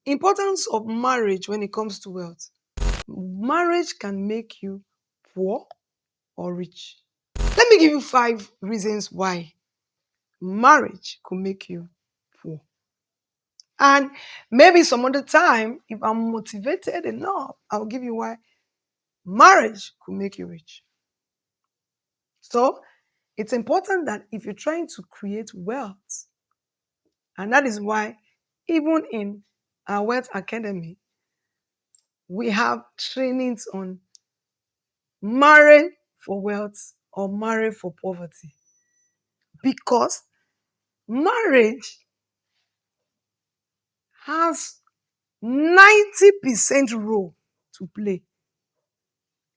Importance of marriage when it comes to wealth. Marriage can make you poor or rich. Let me give you 5 reasons why marriage could make you poor. And maybe some other time, if I'm motivated enough, I'll give you why marriage could make you rich. So it's important that if you're trying to create wealth, and that is why even in our Wealth Academy, we have trainings on marrying for wealth or marry for poverty. Because marriage has 90% role to play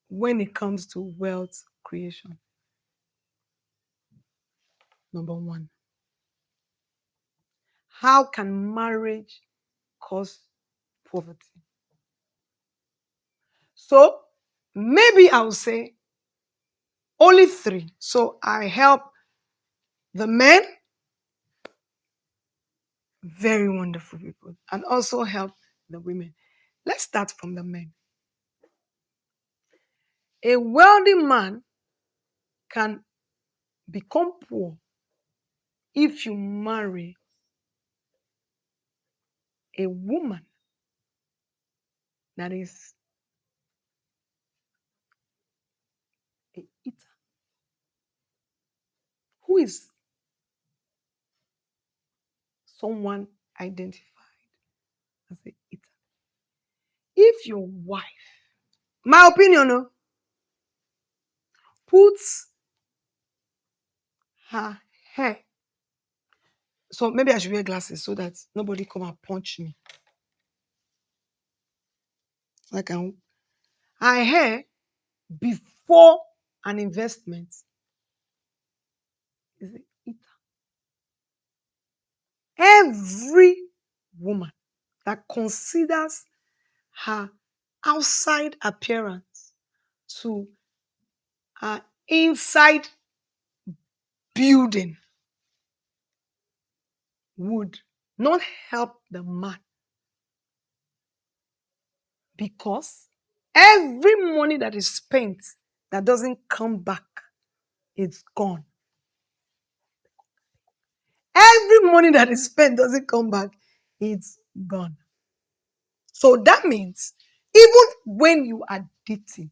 when it comes to wealth creation. Number one, how can marriage cause poverty? So maybe I'll say only 3. So I help the men, very wonderful people, and also help the women. Let's start from the men. A wealthy man can become poor if you marry a woman that is a eater. Who is someone identified as a eater? If your wife, my opinion, puts her hair, so maybe I should wear glasses so that nobody come and punch me. I can her hair before an investment is a eater. Every woman that considers her outside appearance to her inside building would not help the man, because every money that is spent that doesn't come back, it's gone. Every money that is spent doesn't come back, it's gone. So that means even when you are dating,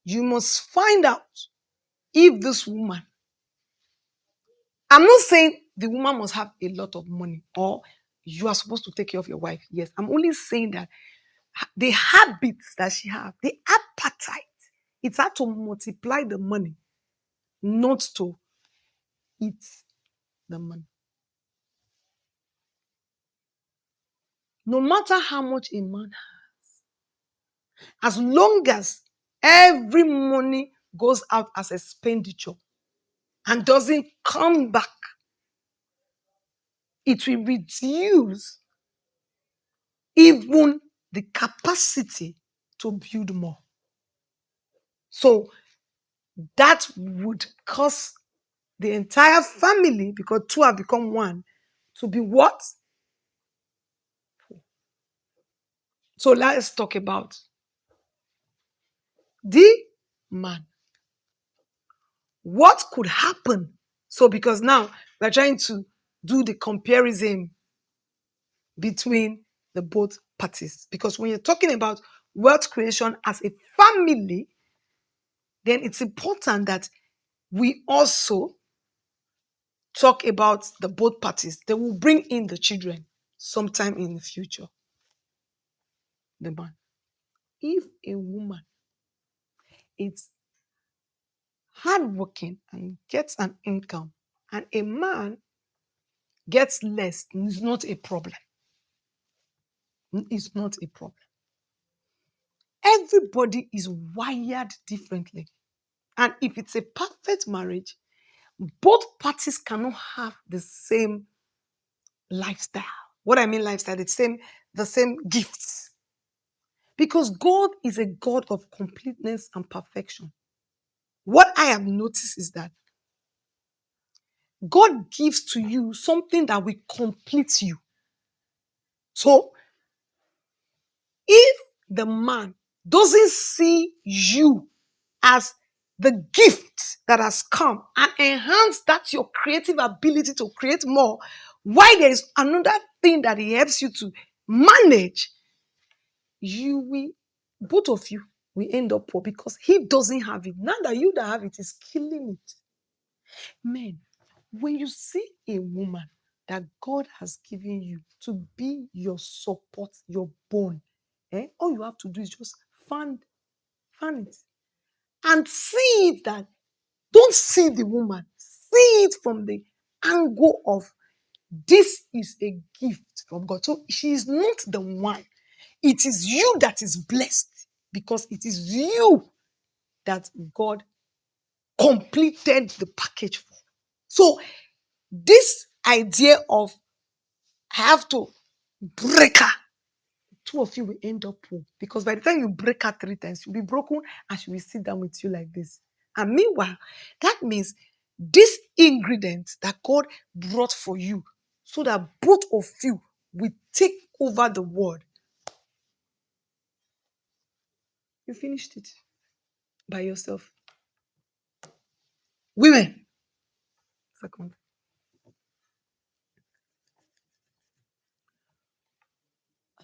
you must find out if this woman, I'm not saying the woman must have a lot of money or you are supposed to take care of your wife. Yes, I'm only saying that the habits that she has, the appetite, it's had to multiply the money, not to eat the money. No matter how much a man has, as long as every money goes out as expenditure and doesn't come back, it will reduce even the capacity to build more. So that would cause the entire family, because two have become one, to be what? So let's talk about the man. What could happen? So because now we're trying to do the comparison between the both parties. Because when you're talking about wealth creation as a family, then it's important that we also talk about the both parties. They will bring in the children sometime in the future. The man. If a woman is hardworking and gets an income, and a man gets less, it's not a problem. It's not a problem. Everybody is wired differently. And if it's a perfect marriage, both parties cannot have the same lifestyle. What I mean lifestyle, the same gifts. Because God is a God of completeness and perfection. What I have noticed is that God gives to you something that will complete you. So if the man doesn't see you as the gift that has come and enhance that your creative ability to create more, why there is another thing that he helps you to manage, you will, both of you will end up poor because he doesn't have it. Now that you that have it is killing it. Men, when you see a woman that God has given you to be your support, your bone, all you have to do is just fan it and see it that don't see the woman, see it from the angle of this is a gift from God. So she is not the one. It is you that is blessed because it is you that God completed the package for. So this idea of I have to break her, two of you will end up poor because by the time you break her 3 times, she'll be broken and she will sit down with you like this. And meanwhile, that means this ingredient that God brought for you so that both of you will take over the world. You finished it by yourself. Women, second.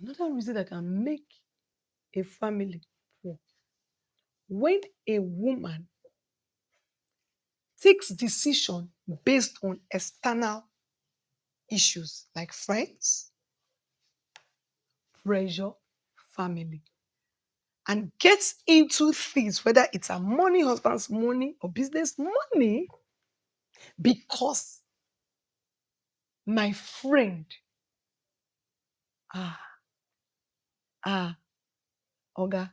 Another reason that can make a family poor. When a woman takes decision based on external issues like friends, pressure, family, and gets into things, whether it's a money, husband's money, or business money, because my friend, ah, Oga,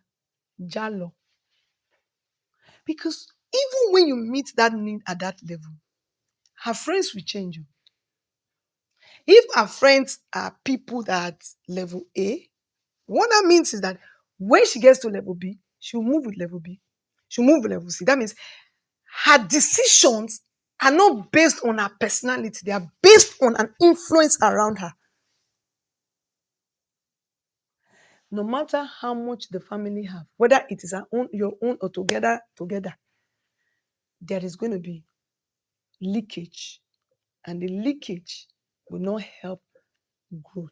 Jalo. Because even when you meet that need at that level, her friends will change you. If her friends are people that level A, what that means is that when she gets to level B, she'll move with level B. She'll move with level C. That means her decisions are not based on her personality. They are based on an influence around her. No matter how much the family have, whether it is your own or together, there is going to be leakage. And the leakage will not help growth.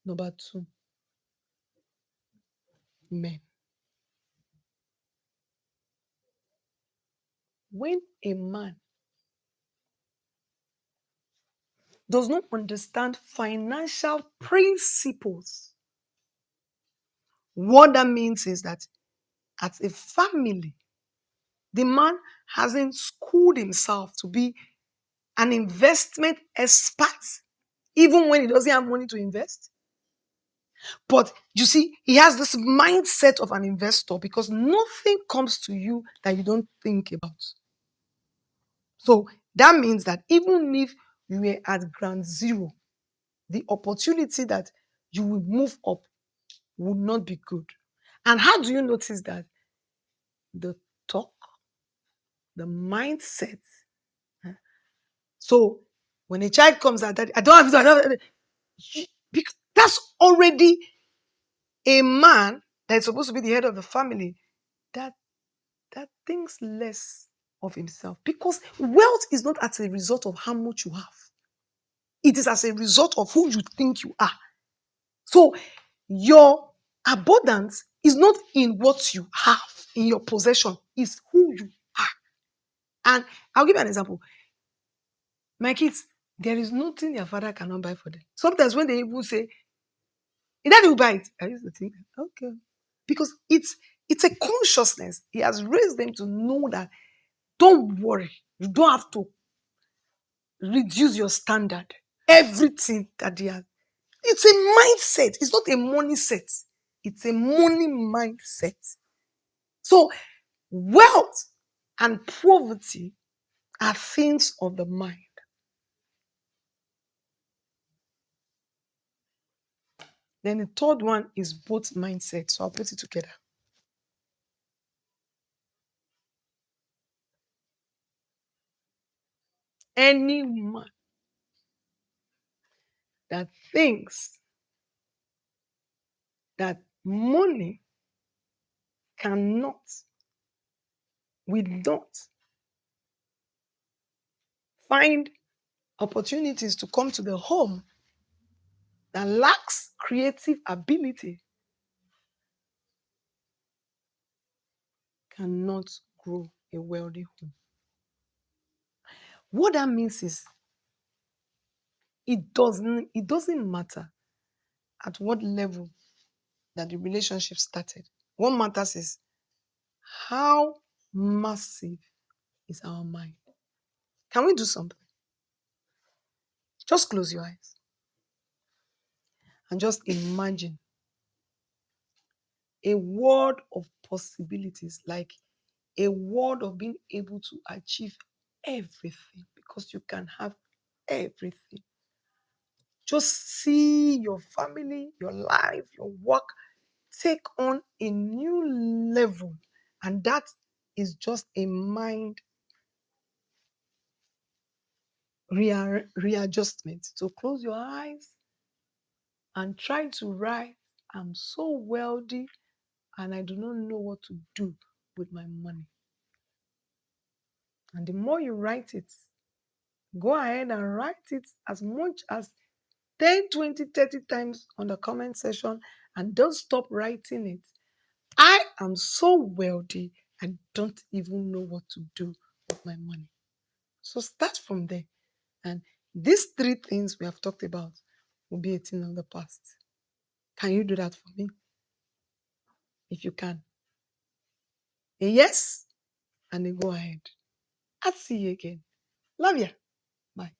Number two, men. When a man does not understand financial principles, what that means is that as a family, the man hasn't schooled himself to be an investment expert, even when he doesn't have money to invest. But you see, he has this mindset of an investor because nothing comes to you that you don't think about. So that means that even if you were at ground zero, the opportunity that you will move up would not be good. And how do you notice that? The talk, the mindset. So when a child comes out, I don't have it, I don't have it. Because that's already a man that is supposed to be the head of the family that thinks less of himself. Because wealth is not as a result of how much you have. It is as a result of who you think you are. So your abundance is not in what you have in your possession, it's who you are. And I'll give you an example. My kids, there is nothing their father cannot buy for them. Sometimes when they even say, "Daddy will buy it," I used to think, okay. Because it's a consciousness. He has raised them to know that don't worry, you don't have to reduce your standard. Everything that they have. It's a mindset. It's not a money set. It's a money mindset. So wealth and poverty are things of the mind. Then the third one is both mindset. So I'll put it together. Any man that thinks that money cannot, will not find opportunities to come to the home that lacks creative ability cannot grow a wealthy home. What that means is it doesn't matter at what level that the relationship started. What matters is how massive is our mind. Can we do something? Just close your eyes and just imagine a world of possibilities, like a world of being able to achieve everything because you can have everything. Just see your family, your life, your work take on a new level. And that is just a mind readjustment. So close your eyes and try to write, I'm so wealthy and I do not know what to do with my money. And the more you write it, go ahead and write it as much as 10, 20, 30 times on the comment section, and don't stop writing it. I am so wealthy, I don't even know what to do with my money. So start from there. And these three things we have talked about will be a thing of the past. Can you do that for me? If you can. A yes and a go ahead. I'll see you again. Love ya. Bye.